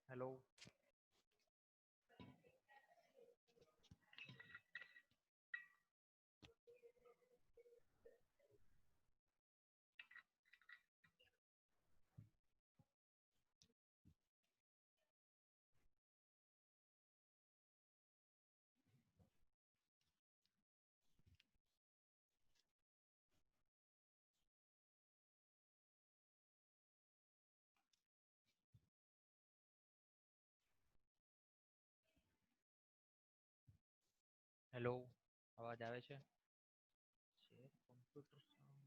Hello. Hello, અવાજ આવે છે? શેર કોમ્પ્યુટર મેં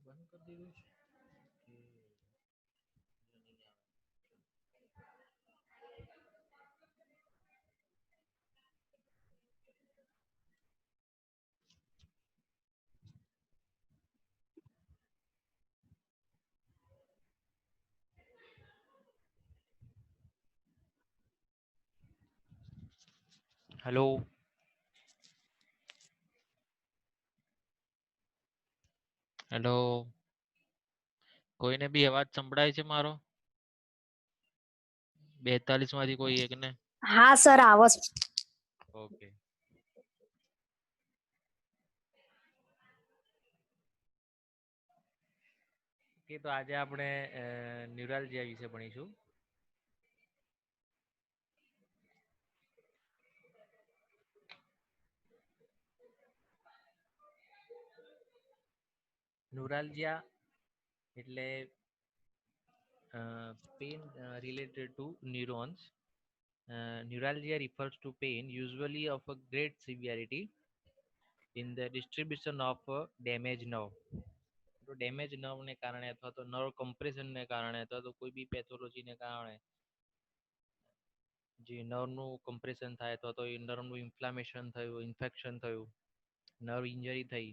બંધ કરી દીધું છે કે હેલો. હેલો, કોઈને બી અવાજ સંભળાય છે મારો? 42 માંથી કોઈ એકને? હા સર, આવો છે. ઓકે. ઓકે, તો આજે આપણે ન્યુરાલજીયા વિશે ભણીશું. ન્યુરાલજીયા એટલે pain related to neurons. Neuralgia refers to pain, usually of a great severity, in the distribution of a damaged nerve. તો ડેમેજ નર્વને કારણે અથવા તો નર્વ કમ્પ્રેશનને કારણે અથવા તો કોઈ બી પેથોલોજીને કારણે જે નર્વનું કમ્પ્રેશન થાય અથવા તો એ નર્વનું ઇન્ફ્લામેશન થયું, ઇન્ફેક્શન થયું, નર્વ ઇન્જરી થઈ,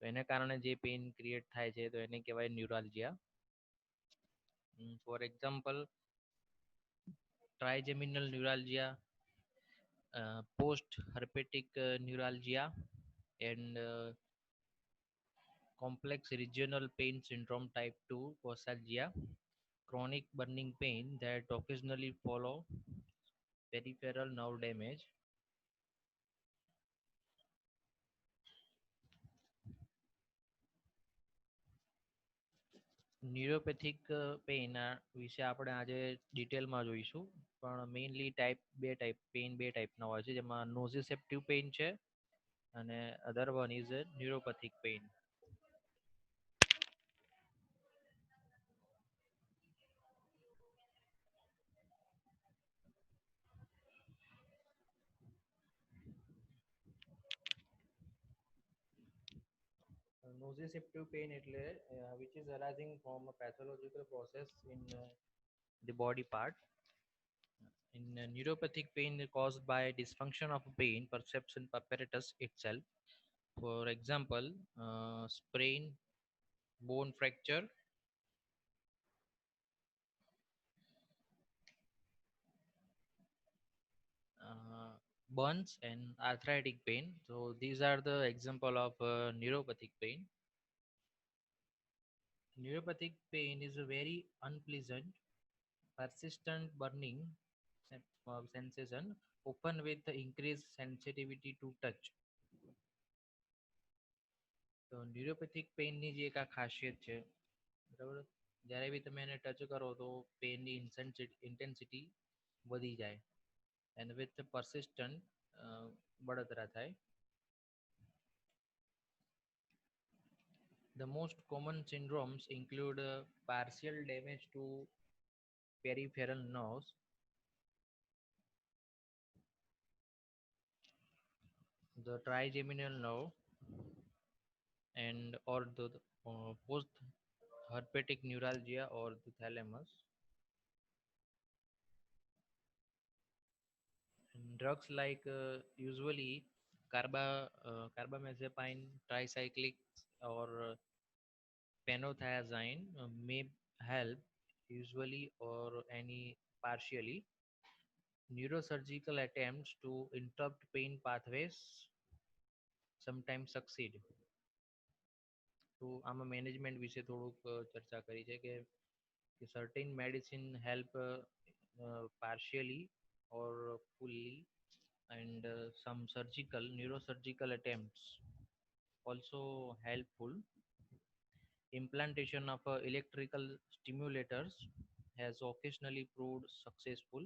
તો એને કારણે જે પેઇન ક્રિએટ થાય છે તો એને કહેવાય neuralgia. For example, trigeminal neuralgia, post herpetic neuralgia, and complex regional pain syndrome type 2 causalgia, chronic burning pain that occasionally follow peripheral nerve damage. Neuropathic pain વિશે આપણે આજે ડિટેલમાં જોઈશું, પણ મેઇનલી બે ટાઈપના હોય છે, જેમાં નોઝિસેપ્ટિવ પેઇન છે અને other one is neuropathic pain. Nociceptive pain એટલે which is arising from a pathological process in the body part. In neuropathic pain caused by dysfunction of pain perception apparatus itself. For example, sprain, bone fracture, burns, and arthritic pain. So these are the example of neuropathic pain. Neuropathic pain is a very unpleasant, persistent burning sensation, often with increased sensitivity to touch. તો ન્યુરોપેથિક પેઇનની જે એક આ ખાસિયત છે, બરાબર, જ્યારે બી તમે એને ટચ કરો તો પેઇનની ઇન્ટેન્સિટી વધી જાય and with the persistent બળતરા થાય. The most common syndromes include partial damage to peripheral nerves, the trigeminal nerve, and or the post herpetic neuralgia or the thalamus. And drugs like usually carbamazepine, tricyclic, or phenothiazine may help usually or any partially. Neurosurgical attempts to interrupt pain pathways sometimes succeed. તો આમાં management વિશે થોડુંક ચર્ચા કરી છે કે certain medicine help partially or fully, and some neurosurgical attempts also helpful. Implantation of electrical stimulators has occasionally proved successful.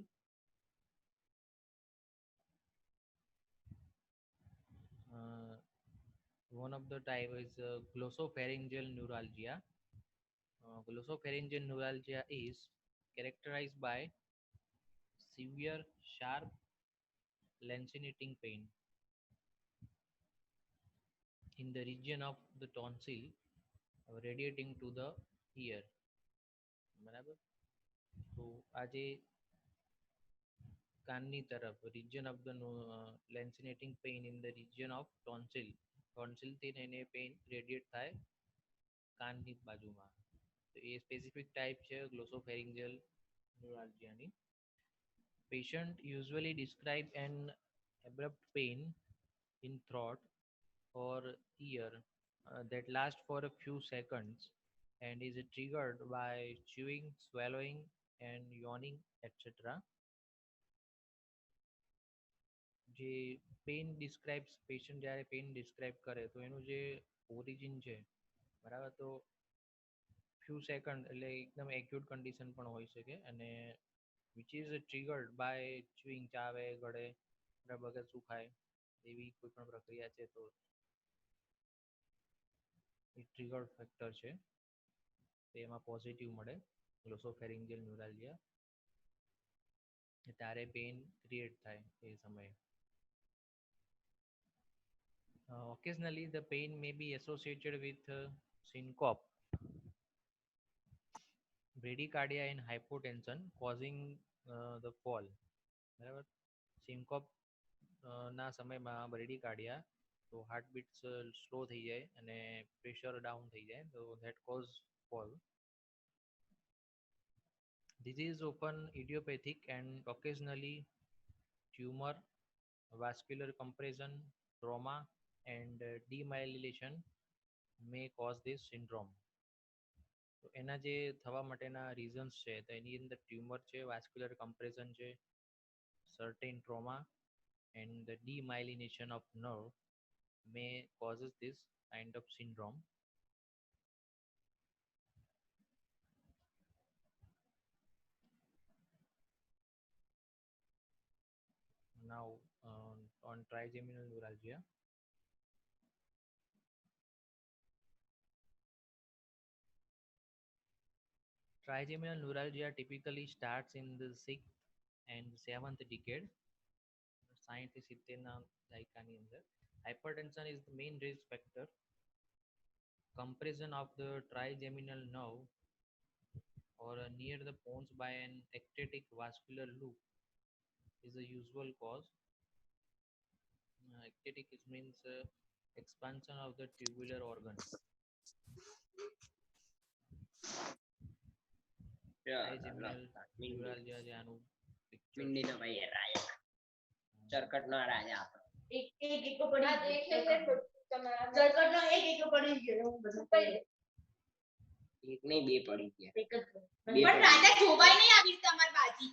Uh, One of the type is glossopharyngeal neuralgia. Glossopharyngeal neuralgia is characterized by severe, sharp, lancinating pain in the region of the tonsil radiating to the ear. બરાબર, તો આજે કાનની તરફ region of the lancinating pain in the region of tonsil થી એને pain radiate થાય કાનની બાજુમાં. તો એ specific type છે ગ્લોસોફેરિંજિયલ ન્યુરાલ્જિયાની. Patient usually describe an abrupt pain in throat or ear that lasts for a few seconds and is triggered by chewing, swallowing, and yawning, etc. જે pain describes patient જ્યારે pain describe કરે તો એનું જે origin છે, બરાબર, તો few second એટલે એકદમ એક્યુટ કન્ડિશન પણ હોઈ શકે, અને which is triggered by chewing, ચાવે, ગળે, બરાબર, શું ખાય એવી કોઈ પણ પ્રક્રિયા છે તો એ ટ્રિગર ફેક્ટર છે, તો એમાં પોઝિટિવ મળે ગ્લોસોફેરિંજિયલ ન્યુરાલ્જિયા, ત્યારે પેઇન ક્રિએટ થાય એ સમયે. Occasionally, the pain may be associated with syncope, bradycardia, and hypotension causing the fall. બરાબર, સિન્કોપ ના સમયમાં બ્રેડીકાર્ડિયા, તો હાર્ટબીટ્સ સ્લો થઈ જાય અને પ્રેશર ડાઉન થઈ જાય, તો that cause fall. This is often idiopathic and occasionally tumor, vascular compression, trauma, and demyelination may cause this syndrome. તો એના જે થવા માટેના રીઝન્સ છે, તો એની અંદર ટ્યુમર છે, વાસ્ક્યુલર કમ્પ્રેશન છે, certain trauma, and the demyelination of nerve may causes this kind of syndrome. Now on trigeminal neuralgia. Trigeminal neuralgia typically starts in the 6th and 7th decade. 60 થી 70 દાયકાની અંદર. Hypertension is the main risk factor. Compression of the trigeminal nerve or near the pons by an ectatic vascular loop is a usual cause. Ectatic means expansion of the tubular organ. Trigeminal neuralgia જે આનું picture મિંડીનો ભાઈ રાજા ચરકટનો રાજા આપણો એક એકો પડી ચરકટનો એક એકો પડી ગયો હું બધું કહી એક નહીં બે પડી ગયા એક જ પણ રાજા જોવાય નહીં આવી તમાર બાજી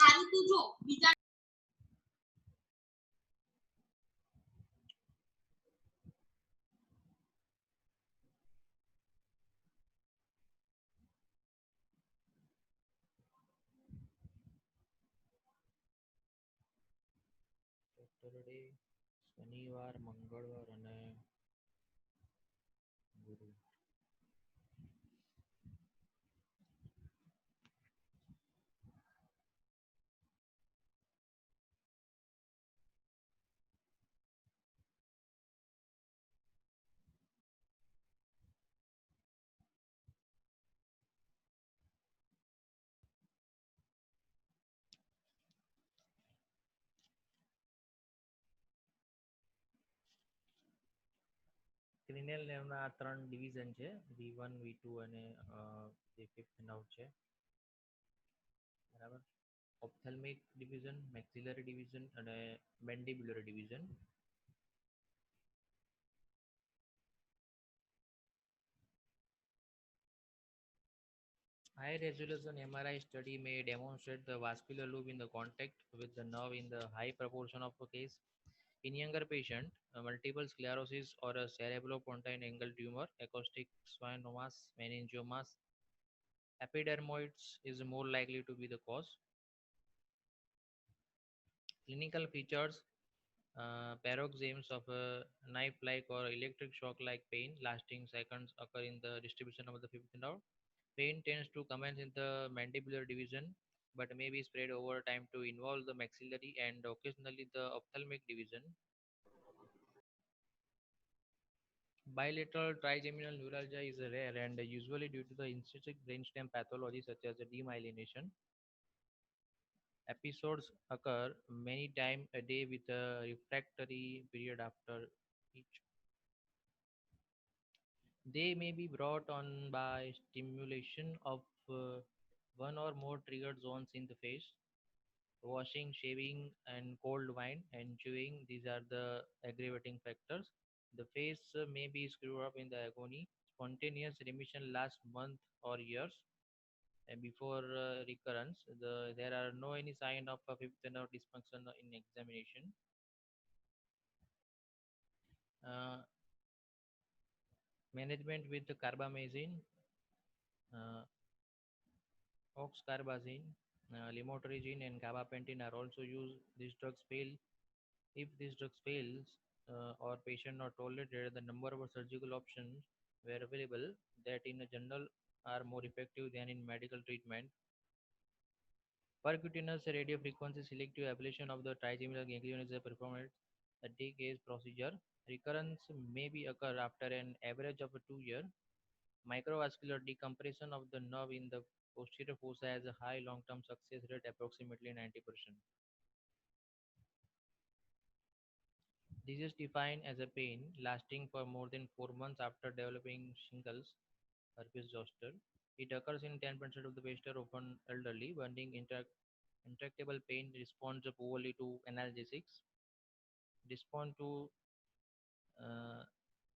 સારું તું જો બીજા સેટરડે, શનિવાર, મંગળવાર અને ગુરુવાર. ક્રિનેલ nerveના આ ત્રણ ડિવિઝન છે, V1, V2 અને જે ફિફ્થ નર્વ છે, બરાબર. ઓપ્થેલ્મિક ડિવિઝન, મેક્સિલરી ડિવિઝન અને મેન્ડિબ્યુલર division. High resolution MRI study may demonstrate the vascular loop in the contact with the nerve in the high proportion of a case. In younger patient, multiple sclerosis or a cerebropontine angle tumor, acoustic schwannomas, meningiomas, epidermoids is more likely to be the cause. Clinical features: paroxysms of a knife-like or electric shock-like pain lasting seconds occur in the distribution of the fifth nerve. Pain tends to commence in the mandibular division but may be spread over time to involve the maxillary and occasionally the ophthalmic division. Bilateral trigeminal neuralgia is rare and usually due to the intrinsic brainstem pathology such as demyelination. Episodes occur many times a day with a refractory period after each. They may be brought on by stimulation of one or more triggered zones in the face. Washing, shaving, and cold wine and chewing, these are the aggravating factors. The face may be screwed up in the agony. Spontaneous remission lasts months or years. And before recurrence, there are no any sign of a fifth nerve dysfunction in examination. Uh, Management with carbamazine, uh, oxcarbazine, lamotrigine, and gabapentin are also used. These drugs fail. If these drugs fails or patient not tolerated, the number of surgical options were available that in general are more effective than in medical treatment. Percutaneous radiofrequency selective ablation of the trigeminal ganglion is performed a day-case procedure. Recurrence may be occur after an average of 2 years. Microvascular decompression of the nerve in the posterior fossa has a high long-term success rate, approximately 90%. This is defined as a pain lasting for more than 4 months after developing shingles, herpes zoster. It occurs in 10% of the patients, often elderly. Burning intractable pain responds poorly to analgesics. Response to uh,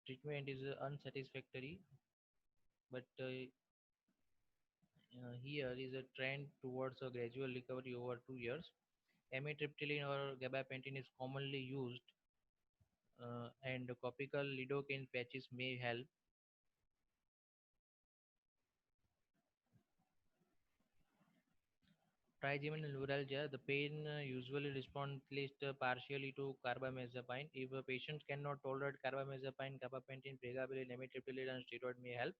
treatment is unsatisfactory, but here is a trend towards a gradual recovery over 2 years. Amitriptyline or gabapentin is commonly used, and topical lidocaine patches may help. Trigeminal neuralgia, the pain usually responds at least partially to carbamazepine. If a patient cannot tolerate carbamazepine, gabapentin, pregabalin, amitriptyline, and steroid may help.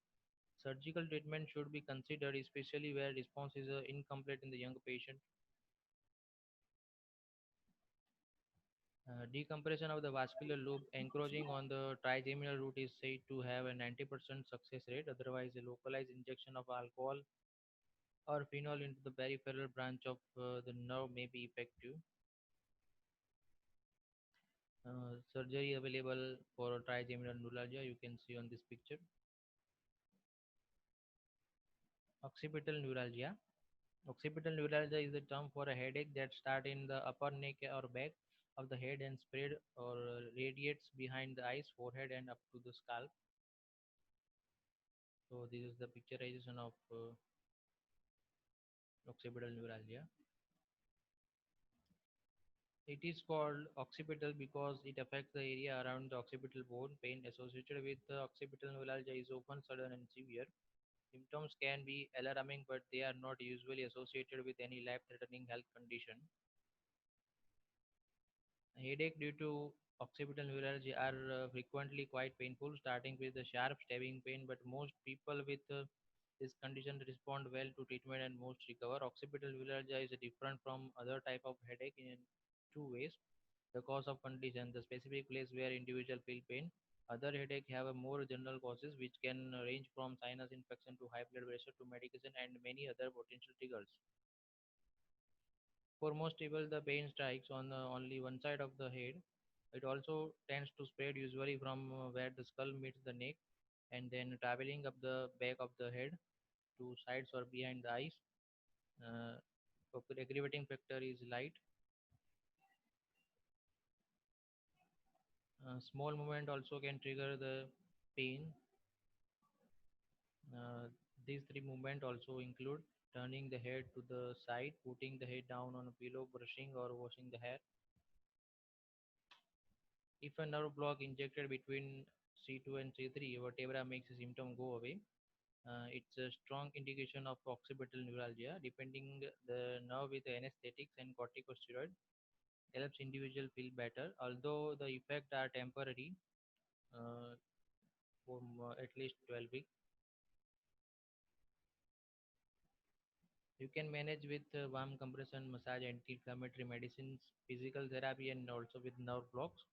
Surgical treatment should be considered, especially where response is incomplete in the young patient. Decompression of the vascular loop encroaching on the trigeminal root is said to have a 90% success rate. Otherwise, a localized injection of alcohol or phenol into the peripheral branch of the nerve may be effective. Surgery available for trigeminal neuralgia, you can see on this picture. Occipital neuralgia. Occipital neuralgia is a term for a headache that starts in the upper neck or back of the head and spread or radiates behind the eyes, forehead, and up to the scalp. So this is the picturization of occipital neuralgia. It is called occipital because it affects the area around the occipital bone. Pain associated with occipital neuralgia is often sudden and severe. Symptoms can be alarming, but they are not usually associated with any life-threatening health condition. Headache due to occipital neuralgia are frequently quite painful, starting with a sharp stabbing pain, but most people with this condition respond well to treatment and most recover. Occipital neuralgia is different from other type of headache in two ways: the cause of condition, the specific place where individual feel pain. Other headache have a more general causes which can range from sinus infection to high blood pressure to medication and many other potential triggers. For most people, the pain strikes on only one side of the head. It also tends to spread usually from where the skull meets the neck and then traveling up the back of the head to sides or behind the eyes. Uh, Aggravating factor is light. Small movement also can trigger the pain. Uh, these three movements also include turning the head to the side, putting the head down on a pillow, brushing or washing the hair. If a nerve block injected between C2 and C3, vertebra makes the symptom go away. It's a strong indication of occipital neuralgia. Depending the nerve with anesthetics and corticosteroid helps individual feel better, although the effects are temporary uh, for at least 12 weeks. You can manage with warm compression, massage, anti-inflammatory medicines, physical therapy, and also with nerve blocks.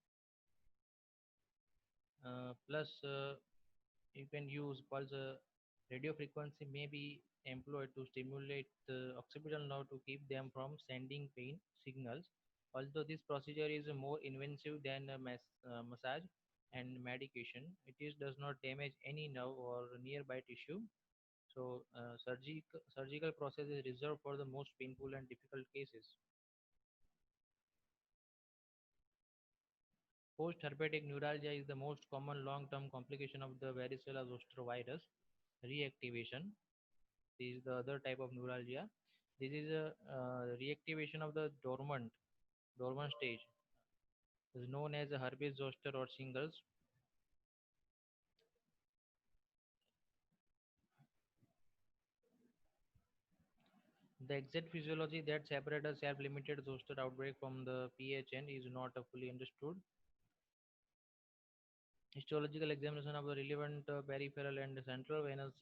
Plus, you can use pulse radio frequency may be employed to stimulate the occipital nerve to keep them from sending pain signals. Although this procedure is more invasive than a massage and medication, does not damage any nerve or nearby tissue. So, surgical process is reserved for the most painful and difficult cases. Post-herpetic neuralgia is the most common long-term complication of the varicella zoster virus reactivation. This is the other type of neuralgia. This is a reactivation of the dormant stage, is known as a herpes zoster or shingles. The exact physiology that separates a self-limited zoster outbreak from the PHN is not fully understood. Histological examination of the relevant peripheral and central venous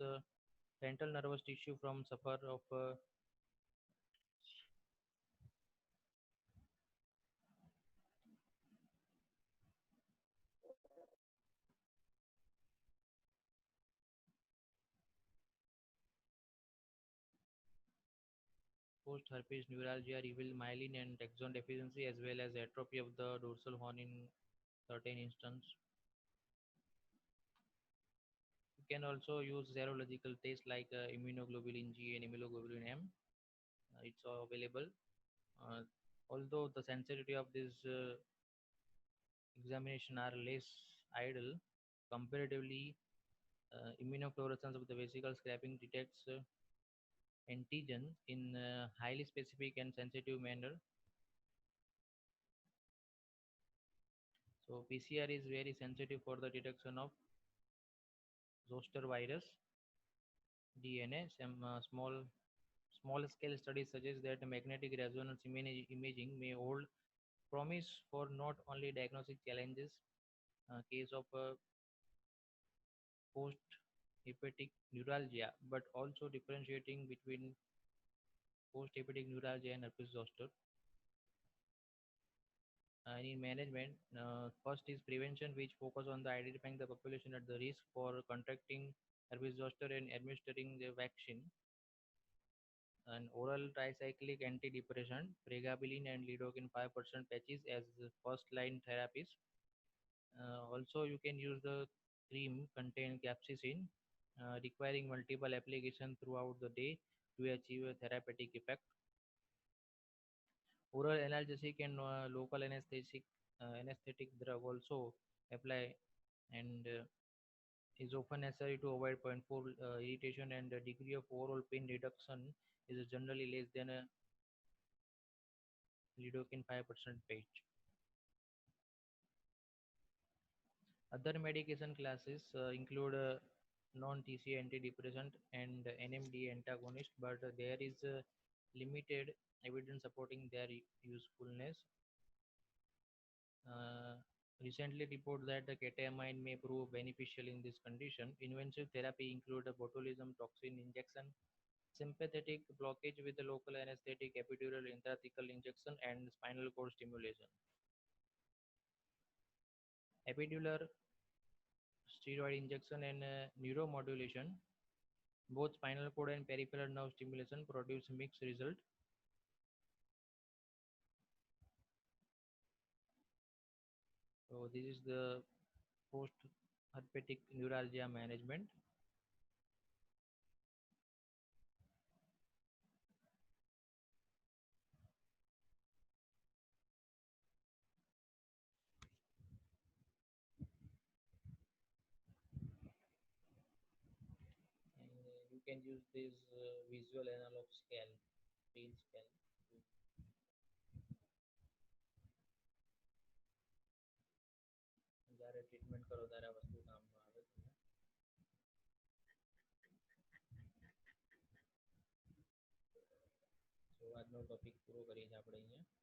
central nervous tissue from suffer of post-herpes neuralgia reveal myelin and axon deficiency as well as atrophy of the dorsal horn in certain instances. You can also use serological tests like immunoglobulin G and immunoglobulin M. It's all available. Uh, Although the sensitivity of this examination are less idle, comparatively, immunofluorescence of the vesicle scraping detects antigen in a highly specific and sensitive manner. So PCR is very sensitive for the detection of zoster virus DNA. Some small scale studies suggest that magnetic resonance imaging may hold promise for not only diagnostic challenges, case of post-hepatic neuralgia, but also differentiating between post-hepatic neuralgia and herpes zoster. And in management, first is prevention, which focus on the identifying the population at the risk for contracting herpes zoster and administering the vaccine. And oral tricyclic antidepressant, pregabalin and lidocaine 5% patches as the first line therapies. Also, you can use the cream contain capsaicin, requiring multiple application throughout the day to achieve a therapeutic effect. Oral analgesic and local anesthetic drug also apply and is often necessary to avoid painful irritation, and the degree of overall pain reduction is generally less than a lidocaine 5% patch. Other medication classes include non-TCA antidepressant and NMDA antagonist, but there is limited evidence supporting their usefulness. recently report that the ketamine may prove beneficial in this condition. Inventive therapy include a botulism toxin injection, sympathetic blockage with the local anesthetic, epidural intrathecal injection, and spinal cord stimulation. Epidural steroid injection and neuromodulation, both spinal cord and peripheral nerve stimulation produce mixed result. So this is the post herpetic neuralgia management. And you can use this visual analog scale, pain scale. જ્યારે treatment કરો ત્યારે આ વસ્તુ કામમાં આવે તમને. તો આજનો ટોપિક પૂરો કરીએ છીએ આપણે અહીંયા.